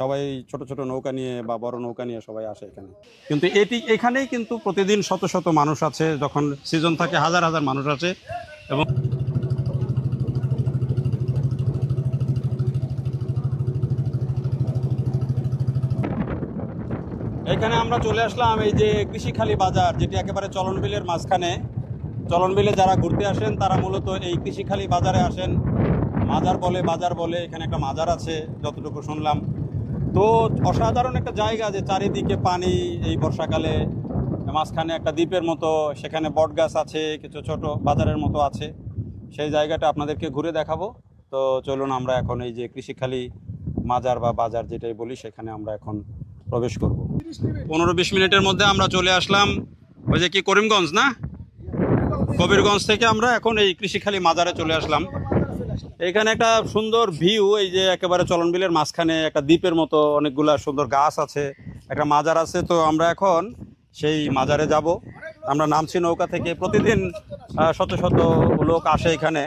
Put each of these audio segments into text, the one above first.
সবাই ছোট ছোট নৌকা নিয়ে বা বড় নৌকা নিয়ে সবাই আসে এখানে। কিন্তু এখানেই কিন্তু প্রতিদিন শত শত মানুষ আছে, যখন সিজন থাকে হাজার হাজার মানুষ আছে। এবং এখানে আমরা চলে আসলাম এই যে কৃষিখালী বাজার, যেটি একেবারে চলনবিলের মাঝখানে। চলনবিলে যারা ঘুরতে আসেন তারা মূলত এই কৃষিখালী বাজারে আসেন। বাজার বলে এখানে একটা মাজার আছে যতটুকু শুনলাম। তো অসাধারণ একটা জায়গা, যে চারিদিকে পানি, এই বর্ষাকালে মাঝখানে একটা দ্বীপের মতো, সেখানে বট গাছ আছে, কিছু ছোট বাজারের মতো আছে। সেই জায়গাটা আপনাদেরকে ঘুরে দেখাবো। তো চলুন আমরা এখন এই যে কৃষিখালী মাজার বা বাজার যেটাই বলি, সেখানে আমরা এখন প্রবেশ করব। 15-20 মিনিটের মধ্যে আমরা চলে আসলাম ওই যে কি করিমগঞ্জ না, কবিরগঞ্জ থেকে আমরা এখন এই কৃষিখালী মাজারে চলে আসলাম। এখানে একটা সুন্দর ভিউ, এই যে একেবারে চলনবিলের মাঝখানে একটা দ্বীপের মতো, অনেকগুলা সুন্দর গাছ আছে, একটা মাজার আছে। তো আমরা এখন সেই মাজারে যাব। আমরা নামছি নৌকা থেকে, প্রতিদিন শত শত লোক আসে এখানে।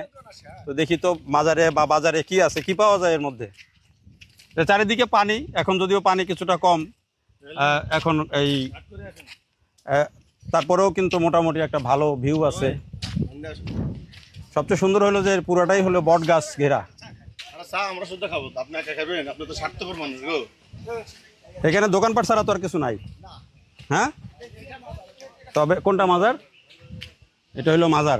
তো দেখি তো মাজারে বা বাজারে কি আছে, কি পাওয়া যায় এর মধ্যে। চারিদিকে পানি, এখন যদিও পানি কিছুটা কম এখন এই, তারপরেও কিন্তু মোটামুটি একটা ভালো ভিউ আছে। সবচেয়ে সুন্দর হলো যে পুরাটাই হলো বট গাছ ঘেরা। এখানে দোকানপাট ছাড়া তো আর কিছু নাই। হ্যাঁ, তবে কোনটা মাজার? এটা হলো মাজার।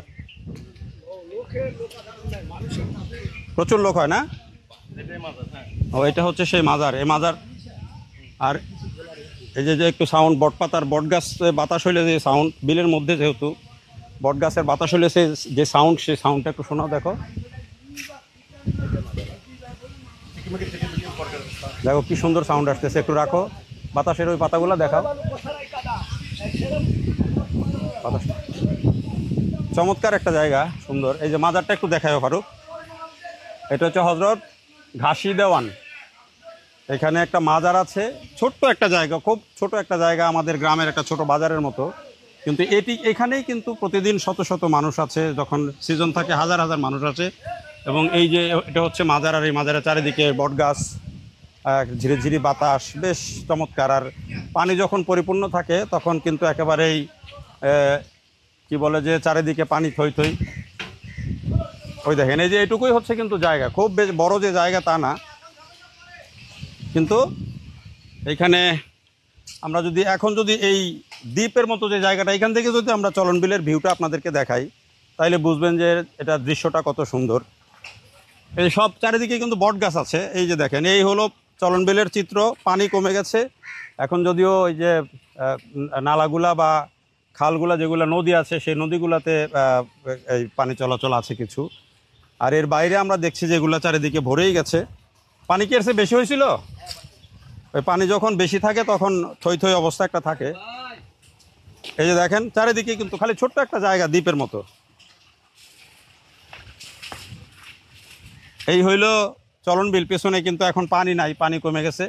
প্রচুর লোক হয় না? ও, এটা হচ্ছে সেই মাজার। এই মাজার। আর এই যে একটু সাউন্ড, বটপাতার বট গাছ বাতাস হইলে যে সাউন্ড, বিলের মধ্যে যেহেতু বট গাছের বাতাস হইলে যে সাউন্ড, সেই সাউন্ডটা একটু শোনাও। দেখো দেখো কি সুন্দর সাউন্ড আসতেছে। একটু রাখো বাতাসের ওই পাতাগুলো দেখাও। বাতাস চমৎকার একটা জায়গা, সুন্দর। এই যে মাজারটা একটু দেখাও ফারুক। এটা হচ্ছে হজরত ঘাসি দেওয়ান। এখানে একটা মাজার আছে, ছোট্ট একটা জায়গা, খুব ছোট একটা জায়গা, আমাদের গ্রামের একটা ছোট বাজারের মতো। কিন্তু এখানেই কিন্তু প্রতিদিন শত শত মানুষ আছে, যখন সিজন থাকে হাজার হাজার মানুষ আছে। এবং এই যে এটা হচ্ছে মাজার, আর এই মাজারের চারিদিকে বট গাছ, ঝিরিঝিরি বাতাস, বেশ চমৎকার। আর পানি যখন পরিপূর্ণ থাকে তখন কিন্তু একেবারেই কি বলে যে চারিদিকে পানি থই থই। ওই দেখেন, এই যে এটুকুই হচ্ছে কিন্তু জায়গা, খুব বেশ বড় যে জায়গা তা না। কিন্তু এইখানে আমরা যদি এই দ্বীপের মতো যে জায়গাটা, এখান থেকে যদি আমরা চলনবিলের ভিউটা আপনাদেরকে দেখাই, তাহলে বুঝবেন যে এটা দৃশ্যটা কত সুন্দর। এই সব চারিদিকে কিন্তু বট গাছ আছে। এই যে দেখেন, এই হলো চলনবিলের চিত্র। পানি কমে গেছে এখন, যদিও ওই যে নালাগুলা বা খালগুলা, যেগুলো নদী আছে, সেই নদীগুলাতে এই পানি চলাচল আছে কিছু। আর এর বাইরে আমরা দেখছি যেগুলো চারিদিকে ভরেই গেছে। পানি কি এর চেয়ে বেশি হয়েছিল? ওই পানি যখন বেশি থাকে তখন থই থই অবস্থা একটা থাকে। এই যে দেখেন চারিদিকে কিন্তু খালি ছোট্ট একটা জায়গা, দ্বীপের মতো। এই হইল চলনবিল। পেছনে কিন্তু এখন পানি নাই, পানি কমে গেছে।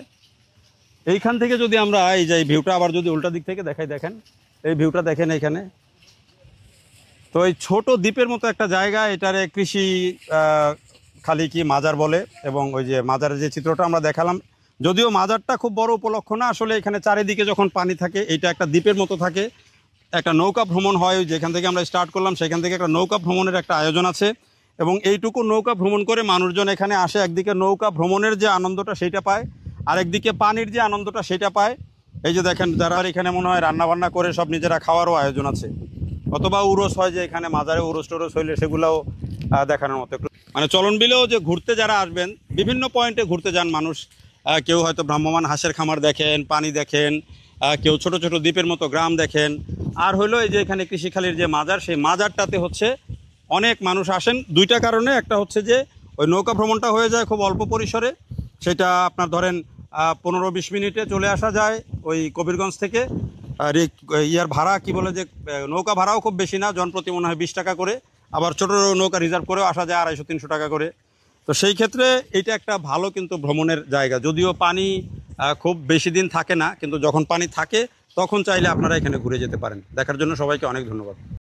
এইখান থেকে যদি আমরা এই যে ভিউটা আবার যদি উল্টা দিক থেকে দেখাই, দেখেন এই ভিউটা দেখেন এখানে। তো এই ছোট দ্বীপের মতো একটা জায়গা, এটারে কৃষি খালি কি মাজার বলে। এবং ওই যে মাজারের যে চিত্রটা আমরা দেখালাম, যদিও মাজারটা খুব বড় উপলক্ষ না আসলে। এখানে চারিদিকে যখন পানি থাকে, এইটা একটা দ্বীপের মতো থাকে, একটা নৌকা ভ্রমণ হয়। যেখান থেকে আমরা স্টার্ট করলাম সেখান থেকে একটা নৌকা ভ্রমণের একটা আয়োজন আছে। এবং এইটুকু নৌকা ভ্রমণ করে মানুষজন এখানে আসে। একদিকে নৌকা ভ্রমণের যে আনন্দটা সেইটা পায়, আরেকদিকে পানির যে আনন্দটা সেটা পায়। এই যে দেখেন, যারা এখানে মনে হয় রান্নাবান্না করে সব নিজেরা খাওয়ারও আয়োজন আছে। অথবা উরস হয়, যে এখানে মাজারে উরস টরস হইলে সেগুলোও দেখানোর মতো। মানে চলনবিলেও যে ঘুরতে যারা আসবেন, বিভিন্ন পয়েন্টে ঘুরতে যান মানুষ। কেউ হয়তো ভ্রাম্যমান হাঁসের খামার দেখেন, পানি দেখেন, কেউ ছোট ছোট দ্বীপের মতো গ্রাম দেখেন। আর হলো এই যে এখানে কৃষিখালীর যে মাজার, সেই মাজারটাতে হচ্ছে অনেক মানুষ আসেন দুইটা কারণে। একটা হচ্ছে যে ওই নৌকা ভ্রমণটা হয়ে যায় খুব অল্প পরিসরে, সেটা আপনার ধরেন 15-20 মিনিটে চলে আসা যায় ওই কবিরগঞ্জ থেকে। আর ইয়ার ভাড়া কি বলে যে নৌকা ভাড়াও খুব বেশি না, জনপ্রতি মনে হয় 20 টাকা করে। আবার ছোটো নৌকা রিজার্ভ করেও আসা যায় 250-300 টাকা করে। তো সেই ক্ষেত্রে এটা একটা ভালো কিন্তু ভ্রমণের জায়গা। যদিও পানি খুব বেশি দিন থাকে না, কিন্তু যখন পানি থাকে তখন চাইলে আপনারা এখানে ঘুরে যেতে পারেন। দেখার জন্য সবাইকে অনেক ধন্যবাদ।